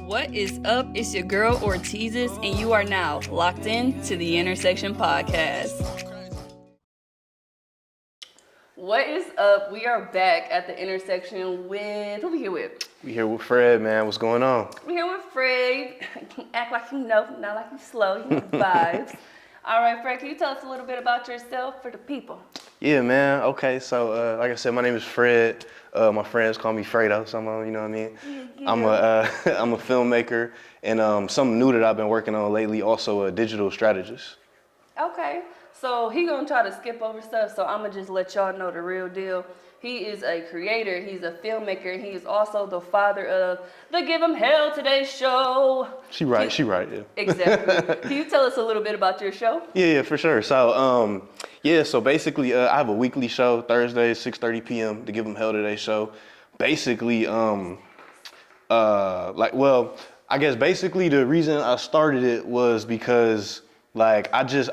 What is up? It's your girl Ortizes, and you are now locked in to the Intersection Podcast. What is up? We are back at the intersection with, who we here with? We here with Fred, man. What's going on? We're here with Fred. Act like you know, not like you slow, you know the vibes. All right, Fred, can you tell us a little bit about yourself for the people? Yeah, man. Okay, so like I said, my name is Fred. My friends call me Fredo. Some of them, you know what I mean. Yeah. I'm a filmmaker, and something new that I've been working on lately, also a digital strategist. Okay, so he gonna try to skip over stuff, so I'm gonna just let y'all know the real deal. He is a creator, he's a filmmaker, and he is also the father of the Give 'Em Hell Today show. She right, yeah. Exactly. Can you tell us a little bit about your show? Yeah, for sure. So, so basically, I have a weekly show, Thursdays, 6:30 p.m., the Give 'Em Hell Today show. Basically, I guess basically the reason I started it was because I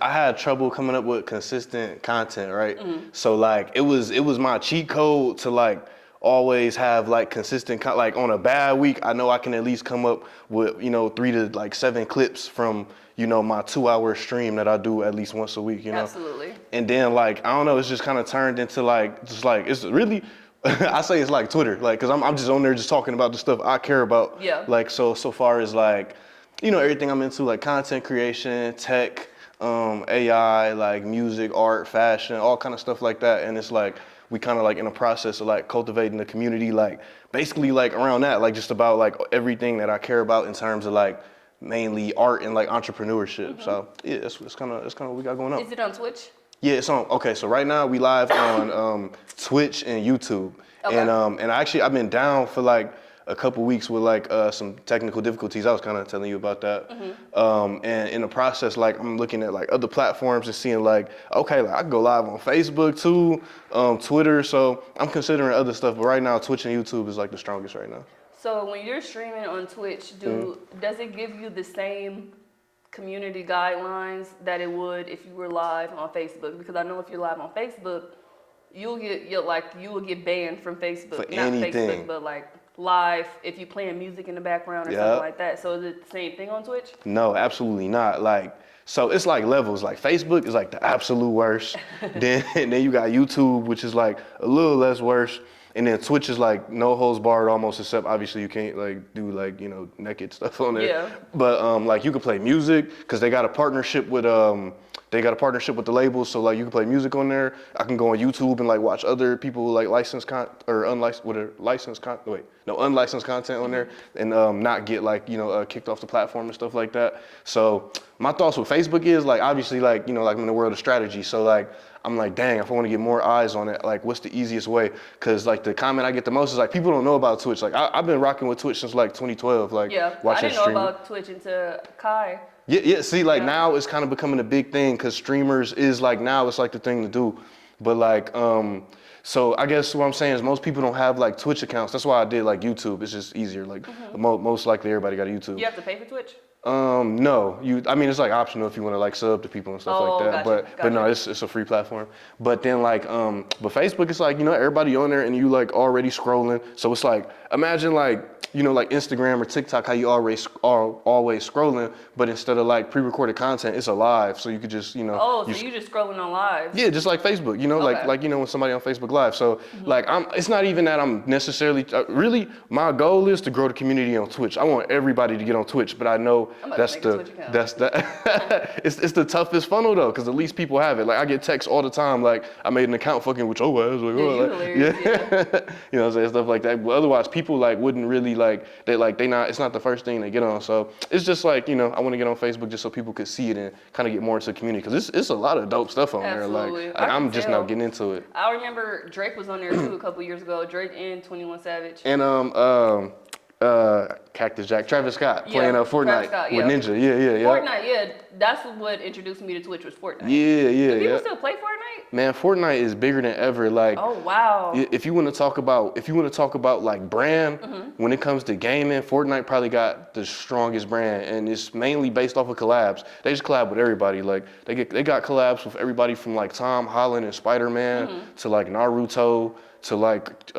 had trouble coming up with consistent content, right? Mm-hmm. So it was my cheat code to always have consistent on a bad week. I know I can at least come up with 3 to 7 clips from my 2-hour stream that I do at least once a week. Absolutely. And then I don't know, it's just kind of turned into it's really. I say it's like Twitter, cause I'm just on there just talking about the stuff I care about. Yeah. So far as everything I'm into, content creation, tech, AI, music, art, fashion, all kind of stuff like that. And it's we kind of in a process of cultivating the community, basically around that, just about everything that I care about in terms of mainly art and entrepreneurship. Mm-hmm. So yeah, it's kind of what we got going on. Is it on Twitch? Yeah, it's on. Okay, so right now we live on Twitch and YouTube. Okay. And I've been down for a couple weeks with some technical difficulties. I was kind of telling you about that. Mm-hmm. And in the process, I'm looking at other platforms and seeing I can go live on Facebook too, Twitter. So I'm considering other stuff, but right now Twitch and YouTube is the strongest right now. So when you're streaming on Twitch, does it give you the same community guidelines that it would if you were live on Facebook? Because I know if you're live on Facebook, you will get banned from Facebook. For Not anything. Facebook, but live if you're playing music in the background or something like that. So is it the same thing on Twitch? No, absolutely not. So it's levels. Facebook is the absolute worst. then you got YouTube, which is a little less worse. And then Twitch is no holds barred almost, except obviously you can't do naked stuff on there. Yeah. But you can play music because they got a partnership with the labels, so you can play music on there. I can go on YouTube and watch other people unlicensed content on there and not get kicked off the platform and stuff like that. So my thoughts with Facebook is obviously I'm in the world of strategy, so I'm dang, if I want to get more eyes on it, what's the easiest way? Because the comment I get the most is people don't know about Twitch. I've been rocking with Twitch since 2012. Yeah, I didn't know about Twitch until Kai. Yeah. See, now it's kind of becoming a big thing because streamers is now it's the thing to do. But so I guess what I'm saying is most people don't have Twitch accounts. That's why I did YouTube. It's just easier. Most likely everybody got a YouTube. You have to pay for Twitch? No, it's optional if you want to sub to people and stuff like that. Gotcha. But no, it's a free platform. But then but Facebook is everybody on there and you already scrolling. So it's imagine Instagram or TikTok, how you always scrolling, but instead of pre-recorded content, it's a live. So you could just so you just scrolling on live. Yeah, just like Facebook. Okay. When somebody on Facebook Live. So it's not even that I'm necessarily really my goal is to grow the community on Twitch. I want everybody to get on Twitch, but I know it's the toughest funnel though, because the least people have it. I get texts all the time I made an account fucking with your ass. You know what I'm saying, stuff like that. But otherwise people wouldn't really it's not the first thing they get on. So it's just I want to get on Facebook just so people could see it and kind of get more into the community, because it's a lot of dope stuff on Absolutely. there. I'm just now getting into it. I remember Drake was on there too a couple years ago. Drake and 21 Savage. And Cactus Jack, Travis Scott playing Fortnite Scott, with Ninja. Yeah. Fortnite, that's what introduced me to Twitch was Fortnite. Yeah. Do people still play Fortnite? Man, Fortnite is bigger than ever. Oh wow. If you want to talk about brand, when it comes to gaming, Fortnite probably got the strongest brand, and it's mainly based off of collabs. They just collab with everybody. They got collabs with everybody from Tom Holland and Spider-Man to Naruto to like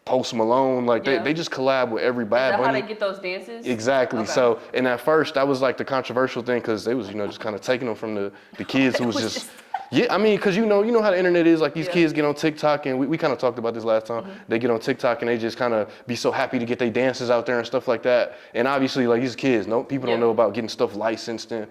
Post Malone. Like they just collab with every Bad Is that Bunny. how they get those dances? Exactly. Okay. So, and at first that was like the controversial thing because they was, just kind of taking them from the kids who was just. Yeah, I mean, because you know how the internet is. Like these kids get on TikTok, and we kind of talked about this last time. They get on TikTok and they just kind of be so happy to get their dances out there and stuff like that. And obviously, like these kids, people don't know about getting stuff licensed and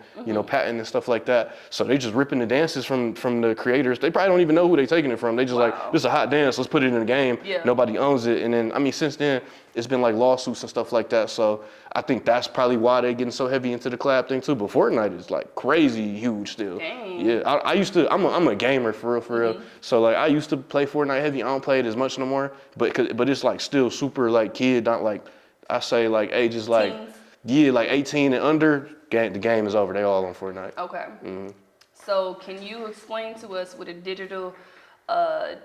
patent and stuff like that. So they just ripping the dances from the creators. They probably don't even know who they taking it from. They just like, this is a hot dance. Let's put it in the game. Yeah. Nobody owns it. And then I mean, since then it's been like lawsuits and stuff like that. So I think that's probably why they're getting so heavy into the collab thing too. But Fortnite is like crazy huge still. Dang. Yeah, I used to. I'm a gamer for real. So like I used to play Fortnite heavy. I don't play it as much no more. But it's like still super like kid. Not like I say like ages like like 18 and under. The game is over. They all on Fortnite. Okay. So can you explain to us what a digital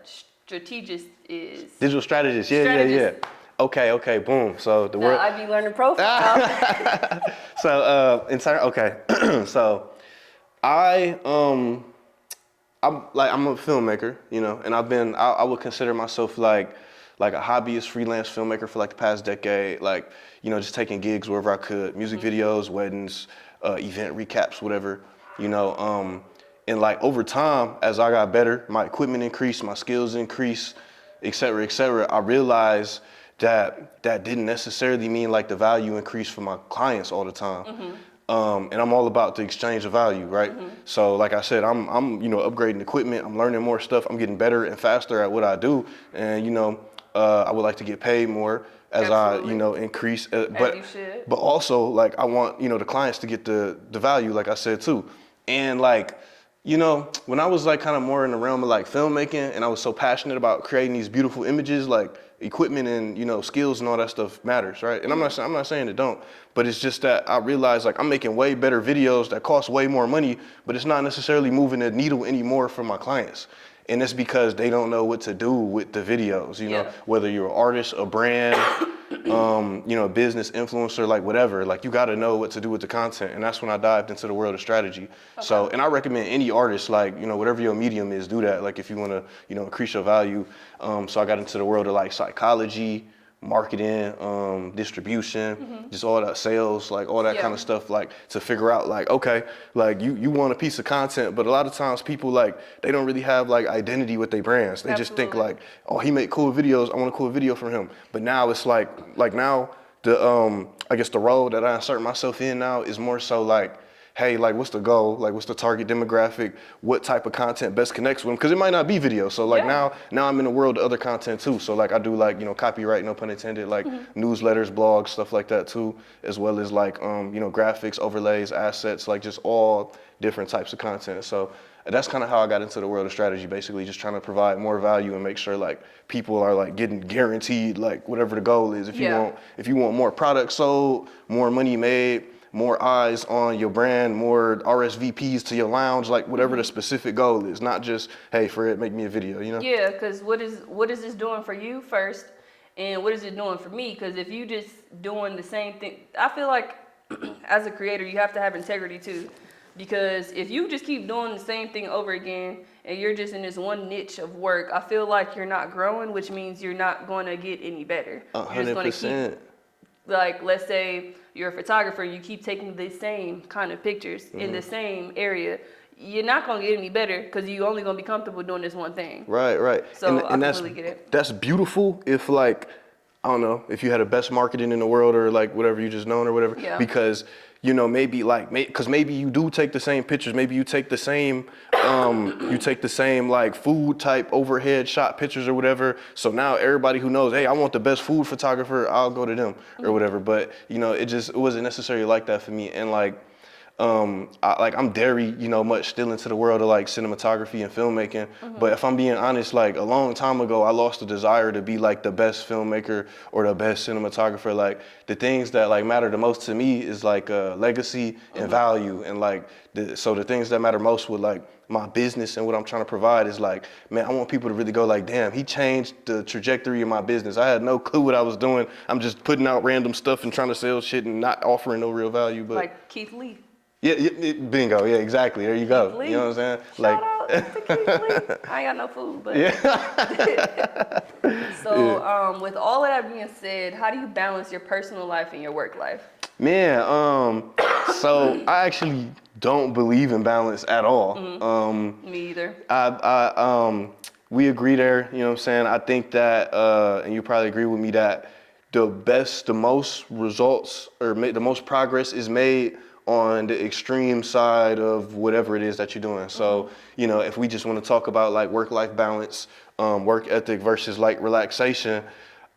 strategist is? Digital strategist. Yeah. Okay, boom. So the word. I be learning profile. So okay. So I'm a filmmaker, and I would consider myself like a hobbyist freelance filmmaker for like the past decade, like, just taking gigs wherever I could, music videos, weddings, event recaps, whatever, and like over time, as I got better, my equipment increased, my skills increased, et cetera, I realized that didn't necessarily mean like the value increased for my clients all the time. And I'm all about the exchange of value, right? So like I said, I'm upgrading equipment, I'm learning more stuff, I'm getting better and faster at what I do. And I would like to get paid more as Absolutely. I increase, As you should. but also like I want, the clients to get the value, like I said too. And like, when I was like kind of more in the realm of like filmmaking and I was so passionate about creating these beautiful images, like equipment and skills and all that stuff matters, right? And I'm not saying it don't, but it's just that I realized like I'm making way better videos that cost way more money, but it's not necessarily moving the needle anymore for my clients. And it's because they don't know what to do with the videos, whether you're an artist, a brand, a business influencer, like whatever, like you got to know what to do with the content. And that's when I dived into the world of strategy. Okay. So, and I recommend any artist, like, whatever your medium is, do that. Like if you want to, increase your value. So I got into the world of like psychology, marketing, distribution, just all that sales, like all that kind of stuff, like to figure out like, okay, like you want a piece of content, but a lot of times people like, they don't really have like identity with their brands. They just think like, oh, he make cool videos, I want a cool video from him. But now it's like now the, I guess the role that I insert myself in now is more so like, hey, like what's the goal? Like what's the target demographic? What type of content best connects with them? Because it might not be video. So like now I'm in the world of other content too. So like I do like, copyright, no pun intended, like newsletters, blogs, stuff like that too, as well as like, graphics, overlays, assets, like just all different types of content. So that's kind of how I got into the world of strategy, basically just trying to provide more value and make sure like people are like getting guaranteed like whatever the goal is. If you want more products sold, more money made, more eyes on your brand, more RSVPs to your lounge, like whatever the specific goal is, not just, hey, Fred, make me a video, Yeah, because what is this doing for you first, and what is it doing for me? Because if you just doing the same thing, I feel like as a creator, you have to have integrity too. Because if you just keep doing the same thing over again and you're just in this one niche of work, I feel like you're not growing, which means you're not going to get any better. 100%. You're just going to keep, like, let's say you're a photographer, you keep taking the same kind of pictures in the same area. You're not going to get any better because you're only going to be comfortable doing this one thing. Right. So and I that's, really get it. That's beautiful if like, I don't know, if you had the best marketing in the world or like whatever you just known or whatever, because maybe like, because maybe you do take the same pictures, maybe you take the same, like food type overhead shot pictures or whatever. So now everybody who knows, hey, I want the best food photographer, I'll go to them or whatever. But it wasn't necessarily like that for me. And like, I'm very, much still into the world of like cinematography and filmmaking. But if I'm being honest, like a long time ago, I lost the desire to be like the best filmmaker or the best cinematographer. Like the things that like matter the most to me is like legacy and value. And like, so the things that matter most with like my business and what I'm trying to provide is like, man, I want people to really go like, damn, he changed the trajectory of my business. I had no clue what I was doing. I'm just putting out random stuff and trying to sell shit and not offering no real value. But like Keith Lee. Bingo. Yeah, exactly. There you go. Keith Lee. You know what I'm saying? Shout out to Keith Lee. I ain't got no food, but. Yeah. So, with all of that being said, how do you balance your personal life and your work life? Man, so I actually don't believe in balance at all. Me either. We agree there, you know what I'm saying? I think that, and you probably agree with me that the most results or the most progress is made on the extreme side of whatever it is that you're doing. So, you know, if we just want to talk about like work-life balance, work ethic versus like relaxation,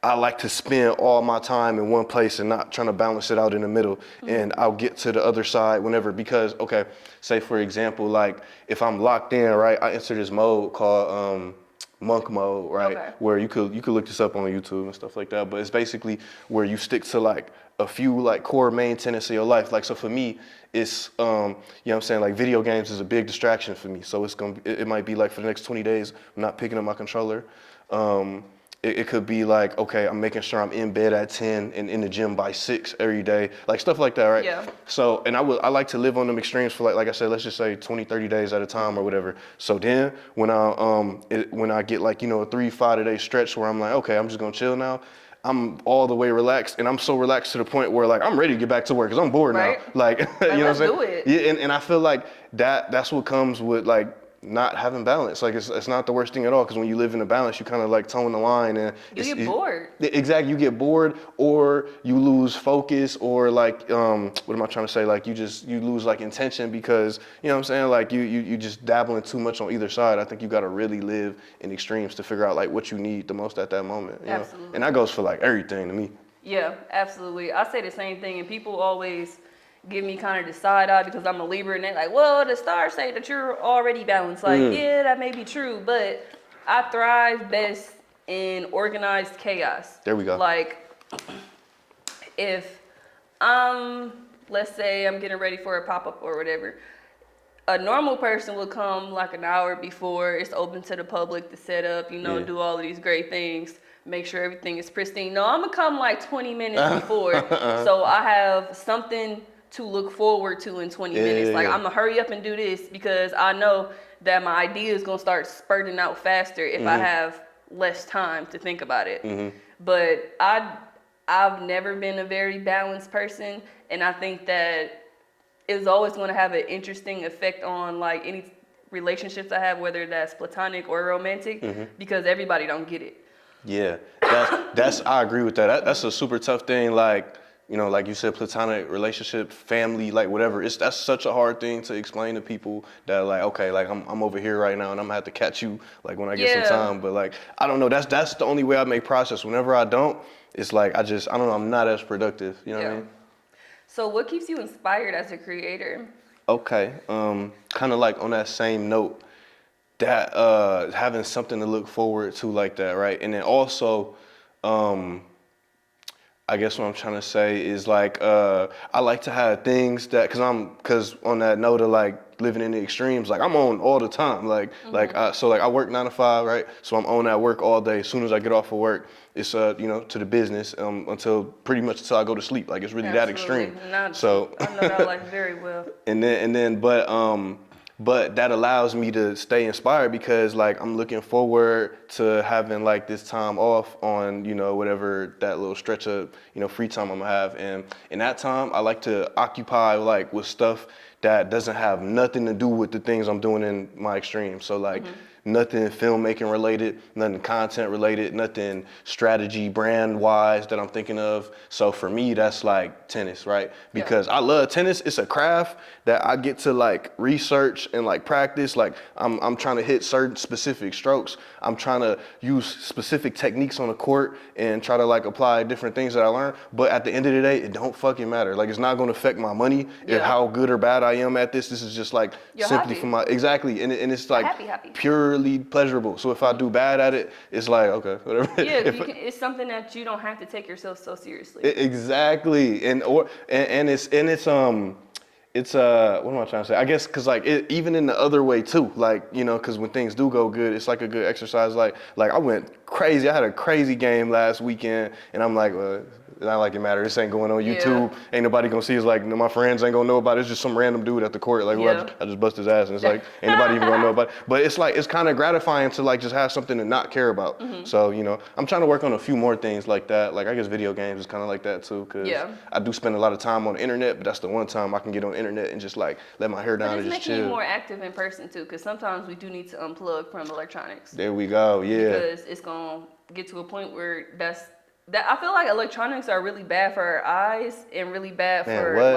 I like to spend all my time in one place and not trying to balance it out in the middle. And I'll get to the other side whenever, because, okay, say for example, like if I'm locked in, right, I enter this mode called monk mode, right? Okay. Where you could look this up on YouTube and stuff like that. But it's basically where you stick to like a few like core main tenets of your life. Like, so for me, it's, you know what I'm saying? Like video games is a big distraction for me. So it might be like for the next 20 days, I'm not picking up my controller. It could be like, okay, I'm making sure I'm in bed at 10 and in the gym by 6 every day, like stuff like that, right? Yeah. So, and I like to live on them extremes for like I said, let's just say 20, 30 days at a time or whatever. So then when I get like, you know, a 3-5 day stretch where I'm like, okay, I'm just gonna chill now, I'm all the way relaxed, and I'm so relaxed to the point where like I'm ready to get back to work because I'm bored now. Like, you know what I'm let's saying? do it. Yeah, and I feel like that's what comes with like not having balance. Like it's not the worst thing at all, because when you live in a balance, you kind of like tone the line, and You get bored. Exactly, you get bored, or you lose focus, or like what am I trying to say? Like you lose like intention, because you know what I'm saying. Like you just dabbling too much on either side. I think you got to really live in extremes to figure out like what you need the most at that moment. You Absolutely. know? And that goes for like everything to me. Yeah, absolutely. I say the same thing, and people always give me kind of the side eye because I'm a Libra, and they're like, well, the stars say that you're already balanced. Like, yeah, that may be true, but I thrive best in organized chaos. There we go. Like, if let's say I'm getting ready for a pop-up or whatever, a normal person will come like an hour before it's open to the public to set up, you know, do all of these great things, make sure everything is pristine. No, I'm gonna come like 20 minutes before, so I have something to look forward to in 20 minutes. Like, I'm gonna hurry up and do this because I know that my idea is gonna start spurting out faster if I have less time to think about it. But I've never been a very balanced person, and I think that it's always going to have an interesting effect on like any relationships I have, whether that's platonic or romantic, because everybody don't get it. Yeah, that's I agree with that. That's a super tough thing. Like, you know, like you said, platonic relationship, family, like whatever. That's such a hard thing to explain to people that like, okay, like I'm over here right now and I'm gonna have to catch you like when I get some time. But like, I don't know. That's the only way I make process. Whenever I don't, it's like I don't know. I'm not as productive. You know what I mean? So what keeps you inspired as a creator? Okay, kind of like on that same note, that having something to look forward to like that, right? And then also, I guess what I'm trying to say is like I like to have things that, cause on that note of like living in the extremes, like I'm on all the time, like I work 9 to 5, right? So I'm on at work all day. As soon as I get off of work, it's you know, to the business until pretty much until I go to sleep. Like it's really that extreme. So I know that life very well. and then but that allows me to stay inspired, because like I'm looking forward to having like this time off on, you know, whatever that little stretch of, you know, free time I'm gonna have. And in that time, I like to occupy like with stuff that doesn't have nothing to do with the things I'm doing in my extreme. So like nothing filmmaking related, nothing content related, nothing strategy brand wise that I'm thinking of. So for me, that's like tennis, right? Because I love tennis. It's a craft that I get to like research and like practice. Like I'm trying to hit certain specific strokes. I'm trying to use specific techniques on the court and try to like apply different things that I learned. But at the end of the day, it don't fucking matter. Like it's not going to affect my money if how good or bad I am at this. This is just like simply for my, exactly. And it's like happy. purely pleasurable. So if I do bad at it, it's like, okay, whatever. Yeah, it's something that you don't have to take yourself so seriously. Exactly. And It's what am I trying to say? I guess because like even in the other way too, like because when things do go good, it's like a good exercise. Like I went crazy. I had a crazy game last weekend, and I'm like, it's not like it matters. This ain't going on YouTube. Ain't nobody gonna see. It's like my friends ain't gonna know about it. It's just some random dude at the court. Like, I just bust his ass, and it's like ain't nobody even gonna know about it. But it's like it's kind of gratifying to like just have something to not care about. So I'm trying to work on a few more things like that. Like I guess video games is kind of like that too, because I do spend a lot of time on the internet, but that's the one time I can get on the internet and just like let my hair down and just chill. It's making you more active in person too, because sometimes we do need to unplug from electronics. There we go. Yeah. Because it's gonna get to a point where that I feel like electronics are really bad for our eyes and really bad for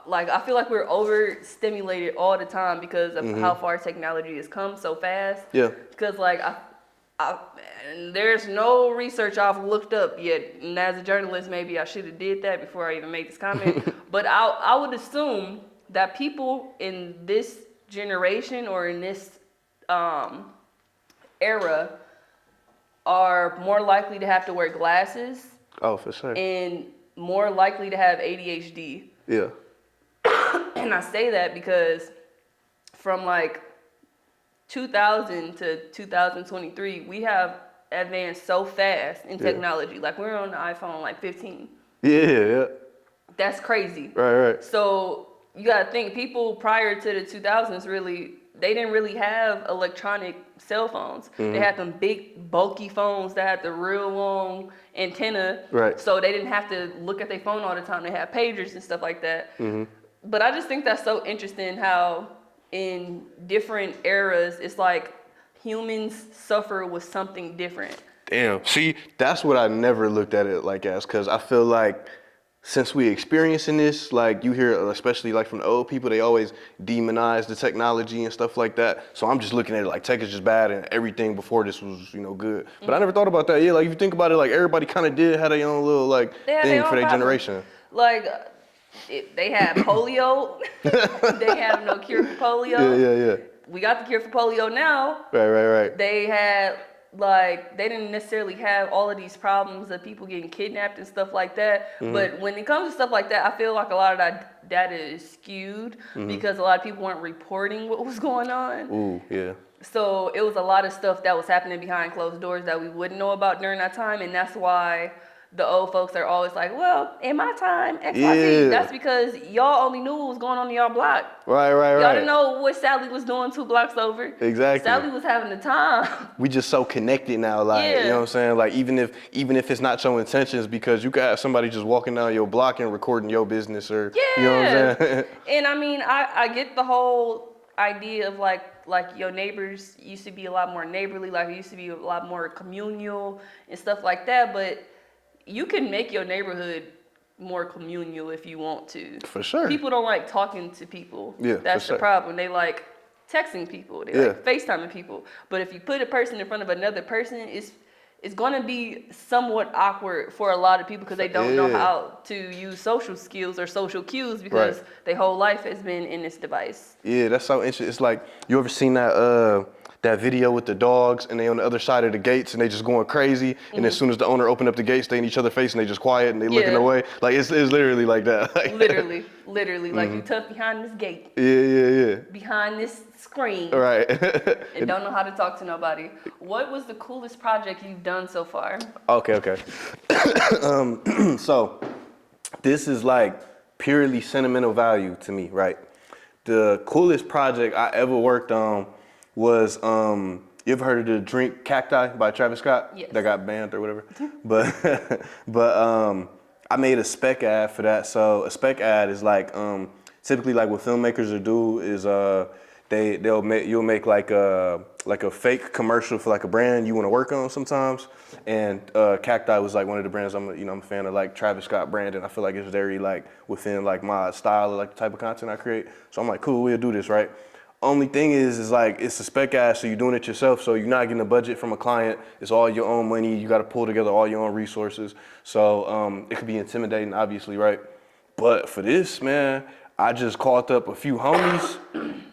like I feel like we're overstimulated all the time because of how far technology has come so fast. Yeah. Because like there's no research I've looked up yet, and as a journalist, maybe I should have did that before I even made this comment. But I would assume that people in this generation or in this era are more likely to have to wear glasses. Oh, for sure. And more likely to have ADHD. Yeah. And I say that because from like 2000 to 2023, we have advanced so fast in technology. Like we're on the iPhone like 15. Yeah. That's crazy. Right. So you gotta think people prior to the 2000s they didn't really have electronic cell phones. They had them big bulky phones that had the real long antenna. Right. So they didn't have to look at their phone all the time. They had pagers and stuff like that. But I just think that's so interesting how in different eras, it's like humans suffer with something different. Damn. See, that's what I never looked at it like as, because I feel like since we experiencing this, like you hear, especially like from the old people, they always demonize the technology and stuff like that. So I'm just looking at it like tech is just bad and everything before this was, good. But I never thought about that. Yeah, like if you think about it, like everybody kind of did have their own little like thing for their generation. Like they had polio. They have no cure for polio. Yeah. We got the cure for polio now. Right. They had they didn't necessarily have all of these problems of people getting kidnapped and stuff like that. But when it comes to stuff like that, I feel like a lot of that data is skewed because a lot of people weren't reporting what was going on. Ooh, yeah. So it was a lot of stuff that was happening behind closed doors that we wouldn't know about during that time. And that's why the old folks are always like, well, in my time, XYZ. Yeah. That's because y'all only knew what was going on in y'all block. Right. Y'all didn't know what Sally was doing 2 blocks over. Exactly. Sally was having the time. We just so connected now, like, you know what I'm saying? Like, even if it's not your intentions, because you could have somebody just walking down your block and recording your business or, you know what I'm saying? And I mean, I get the whole idea of like your neighbors used to be a lot more neighborly, like it used to be a lot more communal and stuff like that, but you can make your neighborhood more communal if you want to. For sure. People don't like talking to people. Yeah, that's the problem. They like texting people. They like FaceTiming people. But if you put a person in front of another person, it's going to be somewhat awkward for a lot of people because they don't know how to use social skills or social cues because their whole life has been in this device. Yeah, that's so interesting. It's like, you ever seen that video with the dogs and they on the other side of the gates and they just going crazy and as soon as the owner opened up the gates, they in each other's face and they just quiet and they looking away? Like it's literally like that. Literally. Like you tucked behind this gate. Yeah. Behind this screen. Right. And don't know how to talk to nobody. What was the coolest project you've done so far? Okay. So this is like purely sentimental value to me, right? The coolest project I ever worked on was, you ever heard of the drink Cacti by Travis Scott? Yes. That got banned or whatever. but I made a spec ad for that. So a spec ad is like, typically like what filmmakers will do is you'll make like a fake commercial for like a brand you want to work on sometimes. And Cacti was like one of the brands I'm a fan of, like Travis Scott brand, and I feel like it's very like within like my style of like the type of content I create. So I'm like, cool, we'll do this, right? Only thing is like it's a spec ad, so you're doing it yourself, so you're not getting a budget from a client. It's all your own money. You got to pull together all your own resources. So it could be intimidating, obviously, right? But for this, man, I just called up a few homies,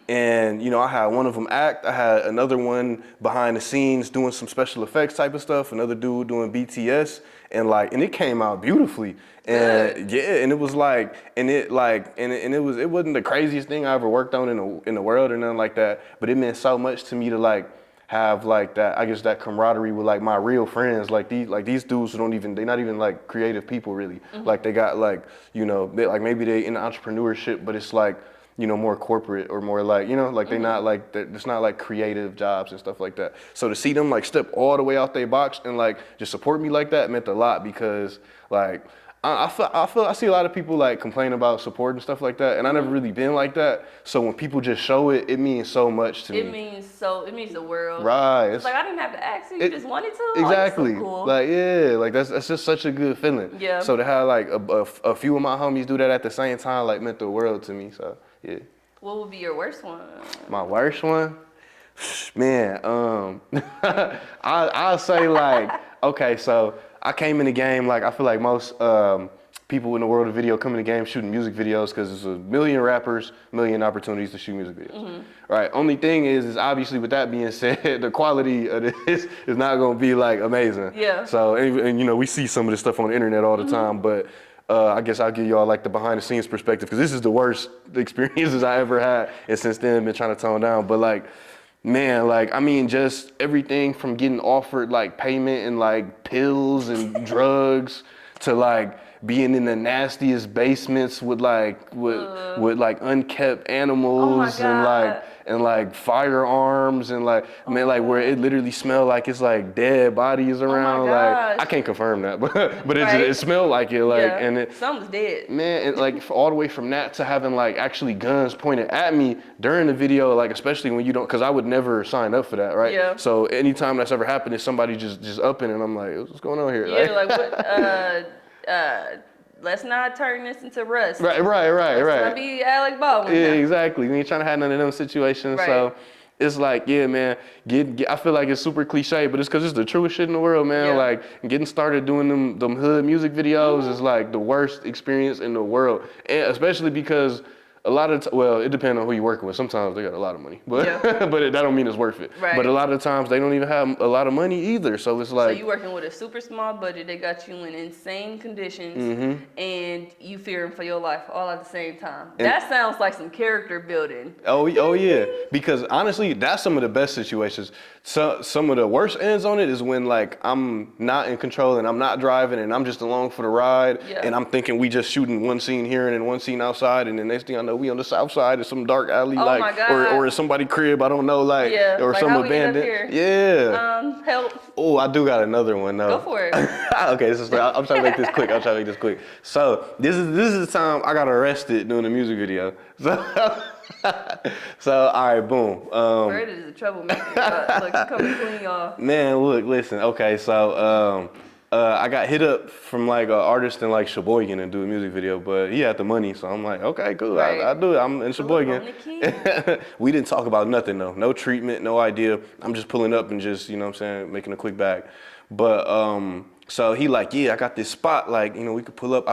and I had one of them act. I had another one behind the scenes doing some special effects type of stuff. Another dude doing BTS, and it came out beautifully. And yeah, and it was like, and it wasn't the craziest thing I ever worked on in the world or nothing like that, but it meant so much to me to like have like that, I guess that camaraderie with like my real friends, like these dudes who they're not even like creative people really. Like they got like, like maybe they in entrepreneurship, but it's like, more corporate or more like, like they not like, it's not like creative jobs and stuff like that. So to see them like step all the way out their box and like just support me like that meant a lot because like, I see a lot of people like complain about support and stuff like that, and I never really been like that. So when people just show it, it means so much to me. It means the world. Right. It's like I didn't have to ask you, you just wanted to. Exactly. Oh, so cool. Like yeah, like that's just such a good feeling. Yeah. So to have like a few of my homies do that at the same time like meant the world to me. So yeah. What would be your worst one? My worst one, man. I'll say like okay, so I came in the game like I feel like most people in the world of video come in the game shooting music videos because there's a million rappers, million opportunities to shoot music videos. Right. Only thing is obviously with that being said, the quality of this is not gonna be like amazing. Yeah. So and we see some of this stuff on the internet all the time, but I guess I'll give y'all like the behind the scenes perspective because this is the worst experiences I ever had, and since then I've been trying to tone down. But like, man, like I mean, just everything from getting offered like payment and like pills and drugs to like being in the nastiest basements with like unkept animals and like firearms and like where it literally smelled like it's like dead bodies around. Like I can't confirm that, but it smelled like it and it something's dead. Man, and like all the way from that to having like actually guns pointed at me during the video, like especially when you don't, because I would never sign up for that, right? Yeah. So anytime that's ever happened is somebody just upping and I'm like, what's going on here? Yeah, like what? Let's not turn this into Rust. Right. Let's not be Alec Baldwin. Yeah, now. exactly. We ain't trying to have none of them situations. Right. So it's like, yeah, man, I feel like it's super cliche, but it's because it's the truest shit in the world, man. Yeah. Like getting started doing them hood music videos is like the worst experience in the world. And especially because a lot of it depends on who you're working with. Sometimes they got a lot of money, but but that don't mean it's worth it. Right. But a lot of times they don't even have a lot of money either. So it's like. So you working with a super small budget. They got you in insane conditions, and you fearing for your life all at the same time. That sounds like some character building. Oh yeah, because honestly, that's some of the best situations. So some of the worst ends on it is when like I'm not in control and I'm not driving and I'm just along for the ride and I'm thinking we just shooting one scene here and then one scene outside and the next thing I know we on the south side of some dark alley or in somebody's crib I don't know or like some how we end abandoned. up here? Yeah. Help. Oh, I do got another one though. Go for it. Okay, I'm trying to make this quick. So this is the time I got arrested doing a music video. So all right, boom. Bird is a troublemaker. But look, you coming clean, y'all. Man, look, listen. Okay, so I got hit up from like an artist in like Sheboygan to do a music video, but he had the money, so I'm like, okay, cool, Right. I'll do it. I'm in Sheboygan. We didn't talk about nothing though, no treatment, no idea. I'm just pulling up and just, you know what I'm saying, making a quick bag. But so he like, yeah, I got this spot, like, we could pull up,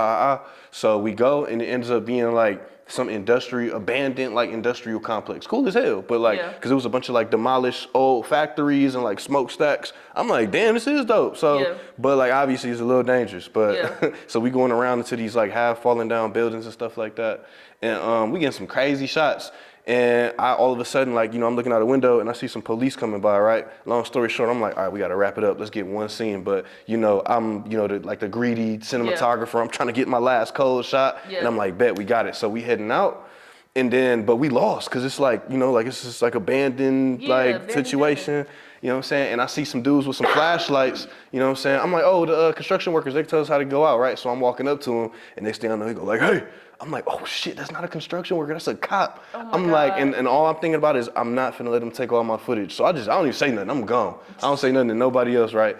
So we go and it ends up being like some abandoned like industrial complex. Cool as hell, but like, cause it was a bunch of like demolished old factories and like smokestacks. I'm like, damn, this is dope. So, but like obviously it's a little dangerous, but so we going around into these like half falling down buildings and stuff like that. And we getting some crazy shots. And I all of a sudden, like, I'm looking out a window and I see some police coming by, right? Long story short, I'm like, all right, we gotta wrap it up. Let's get one scene. But, I'm, the greedy cinematographer. I'm trying to get my last cold shot. And I'm like, bet, we got it. So we heading out. And then, but we lost because it's like, like it's just like abandoned, situation. You know what I'm saying? And I see some dudes with some flashlights, you know what I'm saying? I'm like, oh, the construction workers, they can tell us how to go out, right? So I'm walking up to them and next thing I know, they go like, hey. I'm like, oh shit, that's not a construction worker, that's a cop. I'm God. Like, and all I'm thinking about is I'm not finna let them take all my footage. So I don't even say nothing, I'm gone. I don't say nothing to nobody else, right?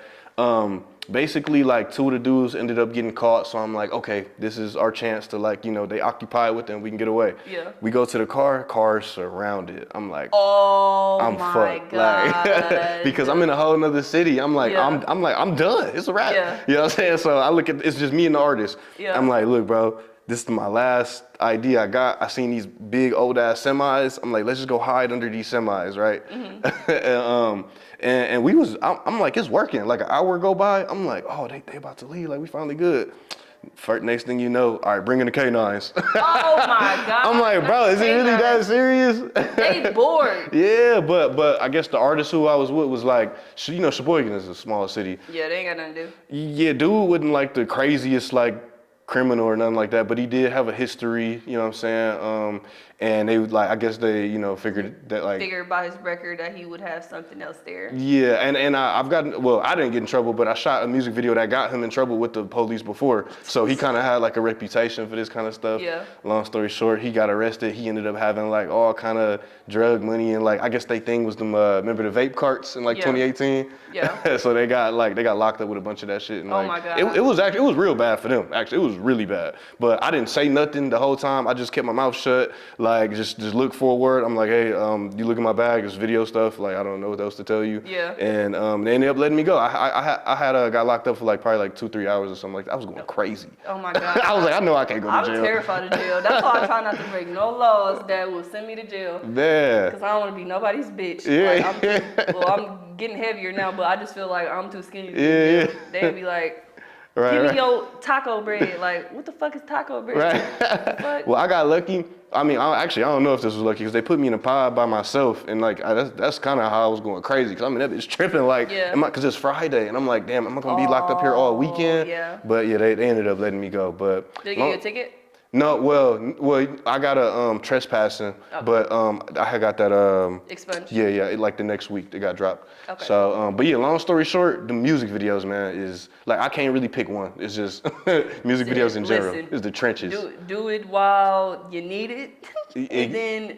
Basically, like, two of the dudes ended up getting caught, so I'm like, okay, this is our chance to, like, they occupy with them, we can get away. Yeah. We go to the car's surrounded. I'm like, I'm my fucked. God. Like, because I'm in a whole nother city. I'm like, I'm done. It's a wrap. Yeah. You know what I'm saying? So I look at, it's just me and the artist. Yeah. I'm like, look, bro, this is my last idea I got. I seen these big old ass semis. I'm like, let's just go hide under these semis, right? And we was, I'm like, it's working. Like an hour go by, I'm like, oh, they about to leave. Like we finally good. First, next thing you know, all right, bring in the K9s. Oh my God. I'm like, bro, is it really that serious? They bored. Yeah, but I guess the artist who I was with was like, you know, Sheboygan is a small city. Yeah, they ain't got nothing to do. Yeah, dude wasn't like the craziest like criminal or nothing like that, but he did have a history, you know what I'm saying? And they would like, I guess they, you know, figured that like. Figured by his record that he would have something else there. Yeah, and I've gotten, well, I didn't get in trouble, but I shot a music video that got him in trouble with the police before. So he kind of had like a reputation for this kind of stuff. Yeah. Long story short, he got arrested. He ended up having like all kind of drug money and like, I guess they thing was them, remember the vape carts in like 2018? Yeah. So they got locked up with a bunch of that shit. And, Oh like, my God. It was real bad for them. Actually, it was really bad. But I didn't say nothing the whole time. I just kept my mouth shut. Like just look forward. I'm like, hey, you look at my bag. It's video stuff. Like I don't know what else to tell you. Yeah. And they ended up letting me go. I had got locked up for like probably like 2-3 hours or something like that. I was going crazy. Oh my God. I was like, I know I can't go to jail. I'm terrified of jail. That's why I try not to break no laws that will send me to jail. Yeah. Because I don't want to be nobody's bitch. Yeah. Like, I'm getting heavier now, but I just feel like I'm too skinny to be in jail. They'd be like, give me your taco bread. Like, what the fuck is taco bread? Right. Well, I got lucky. I mean, I don't know if this was lucky because they put me in a pod by myself, and like that's kind of how I was going crazy. Because I mean, that bitch tripping like, because it's Friday, and I'm like, damn, am I gonna be locked up here all weekend? Yeah. But yeah, they ended up letting me go. But did they give you a ticket? No, well, I got a trespassing, but I had got that expunged. Yeah, like the next week they got dropped. Okay. So, but yeah, long story short, the music videos, man, is like I can't really pick one. It's just music videos in general. It's the trenches. Do it while you need it, and then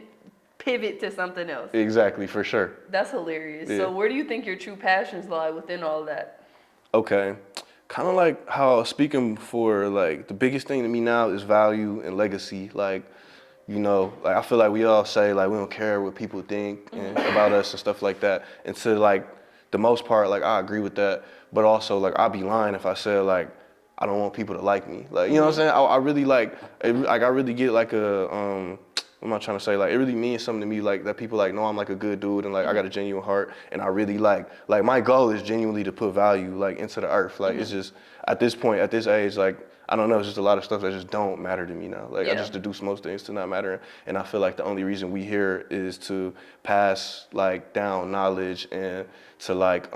pivot to something else. Exactly, for sure. That's hilarious. Yeah. So where do you think your true passions lie within all that? Okay. Kind of like how speaking for like the biggest thing to me now is value and legacy. Like, you know, like I feel like we all say like we don't care what people think about us and stuff like that. And to like the most part, like I agree with that. But also like I'd be lying if I said like I don't want people to like me. Like, you know what I'm saying? I really like I really get like a what am I trying to say? Like, it really means something to me, like, that people, like, know I'm, like, a good dude and, like, I got a genuine heart. And I really, like, my goal is genuinely to put value, like, into the earth. Like, it's just, at this point, at this age, like, I don't know, it's just a lot of stuff that just don't matter to me now. Like, I just deduce most things to not matter. And I feel like the only reason we here is to pass, like, down knowledge and to, like,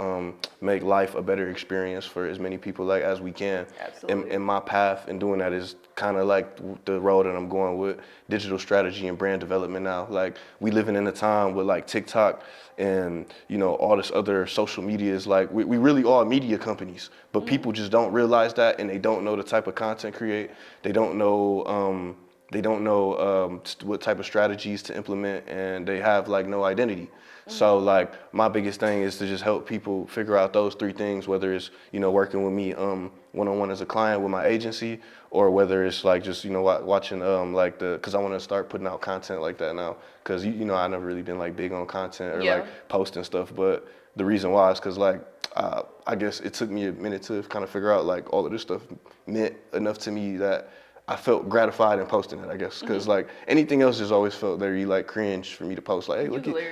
make life a better experience for as many people, like, as we can. Absolutely. And my path in doing that is kind of like the road that I'm going with digital strategy and brand development now. Like, we living in a time with, like, TikTok and, you know, all this other social media is like, we really are media companies, but people just don't realize that, and they don't know the type of content create. They don't know what type of strategies to implement, and they have like no identity. So like my biggest thing is to just help people figure out those three things, whether it's, you know, working with me one-on-one as a client with my agency, or whether it's like just, you know, watching like because I want to start putting out content like that now, because you know I never really been like big on content or like posting stuff, but the reason why is because like I guess it took me a minute to kind of figure out like all of this stuff meant enough to me that I felt gratified in posting it, I guess, because like anything else just always felt very like cringe for me to post. Like, hey,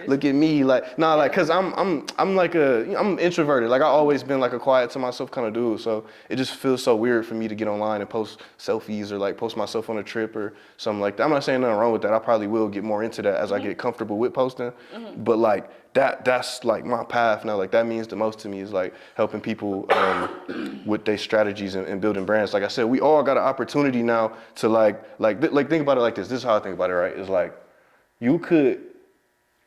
look at me, like like, cause I'm like I'm introverted. Like I always been like a quiet to myself kind of dude. So it just feels so weird for me to get online and post selfies or like post myself on a trip or something like that. I'm not saying nothing wrong with that. I probably will get more into that as I get comfortable with posting. But like that's like my path now. Like that means the most to me is like helping people with their strategies and building brands. Like I said, we all got an opportunity now to like think about it like this. This is how I think about it, right? It's like you could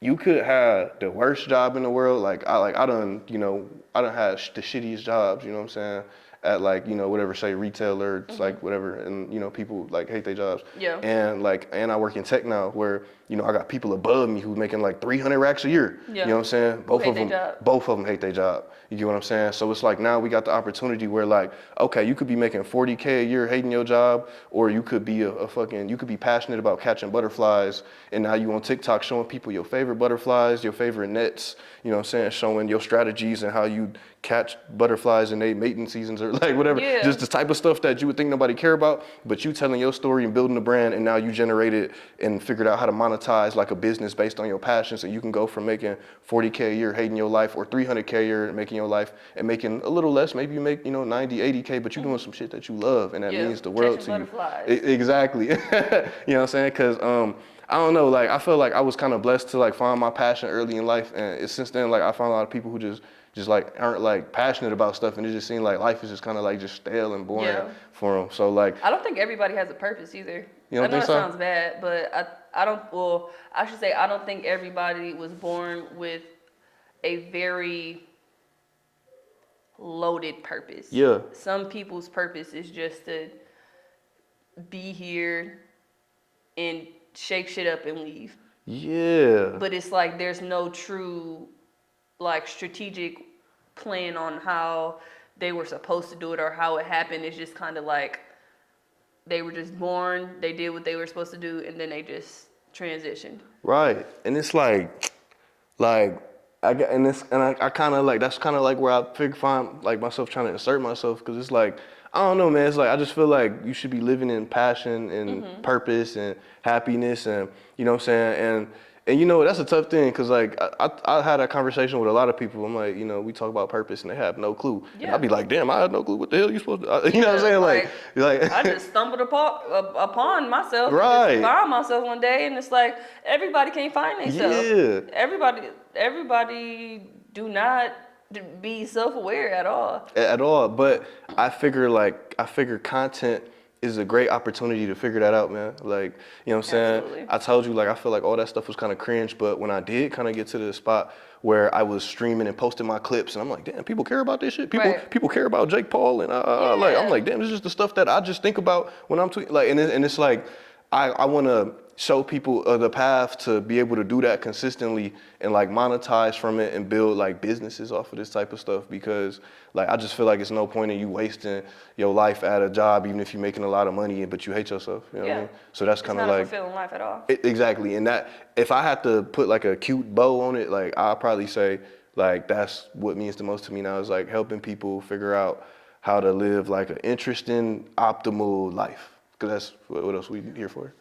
have the worst job in the world. I done had the shittiest jobs, you know what I'm saying? At like, you know, whatever, say retailer, it's like whatever, and you know, people like hate their jobs. Yeah. And I work in tech now where, you know, I got people above me who making like 300 racks a year. Yeah. You know what I'm saying? Both of them hate their job. You get what I'm saying? So it's like now we got the opportunity where like, okay, you could be making 40K a year hating your job, or you could be you could be passionate about catching butterflies, and now you on TikTok showing people your favorite butterflies, your favorite nets, you know what I'm saying, showing your strategies and how you catch butterflies in their mating seasons or like whatever. Yeah. Just the type of stuff that you would think nobody care about, but you telling your story and building a brand, and now you generated and figured out how to monetize like a business based on your passion, so you can go from making $40K a year hating your life, or $300K a year making your life and making a little less. Maybe you make 90, 80K, but you're doing some shit that you love, and that means the world to you. Exactly. You know what I'm saying? Because I don't know, like I feel like I was kind of blessed to like find my passion early in life, and since then like I found a lot of people who just like aren't like passionate about stuff, and it just seems like life is just kind of like just stale and boring for them. So like I don't think everybody has a purpose either. You don't I know think that so? sounds bad, but I don't. Well, I should say I don't think everybody was born with a very loaded purpose. Yeah. Some people's purpose is just to be here and shake shit up and leave. Yeah. But it's like there's no true like strategic plan on how they were supposed to do it or how it happened. It's just kind of like they were just born, they did what they were supposed to do, and then they just transitioned. Right. And it's like I kind of like, that's kind of like where I find like myself trying to insert myself, because it's like, I don't know, man. It's like I just feel like you should be living in passion and purpose and happiness, and you know what I'm saying. And that's a tough thing, because like I had a conversation with a lot of people. I'm like, we talk about purpose and they have no clue. Yeah. And I'd be like, damn, I had no clue. What the hell you supposed to? You know what I'm saying? Like I just stumbled upon myself. Right. And just found myself one day, and it's like everybody can't find themselves. Yeah. Everybody do not be self-aware at all. At all. But I figure content is a great opportunity to figure that out, man. Like, you know what I'm saying? Absolutely. I told you, like, I feel like all that stuff was kind of cringe, but when I did kind of get to the spot where I was streaming and posting my clips, and I'm like, damn, people care about this shit. People care about Jake Paul, and like, I'm like, damn, this is just the stuff that I just think about when I'm tweeting. Like, and it's like, I want to show people the path to be able to do that consistently and like monetize from it and build like businesses off of this type of stuff, because like I just feel like it's no point in you wasting your life at a job, even if you're making a lot of money, but you hate yourself. You know what I mean? So that's kind of like, it's not a fulfilling life at all. Exactly. And that, if I had to put like a cute bow on it, like I'll probably say like that's what means the most to me now, is like helping people figure out how to live like an interesting, optimal life. Because that's what else we here for.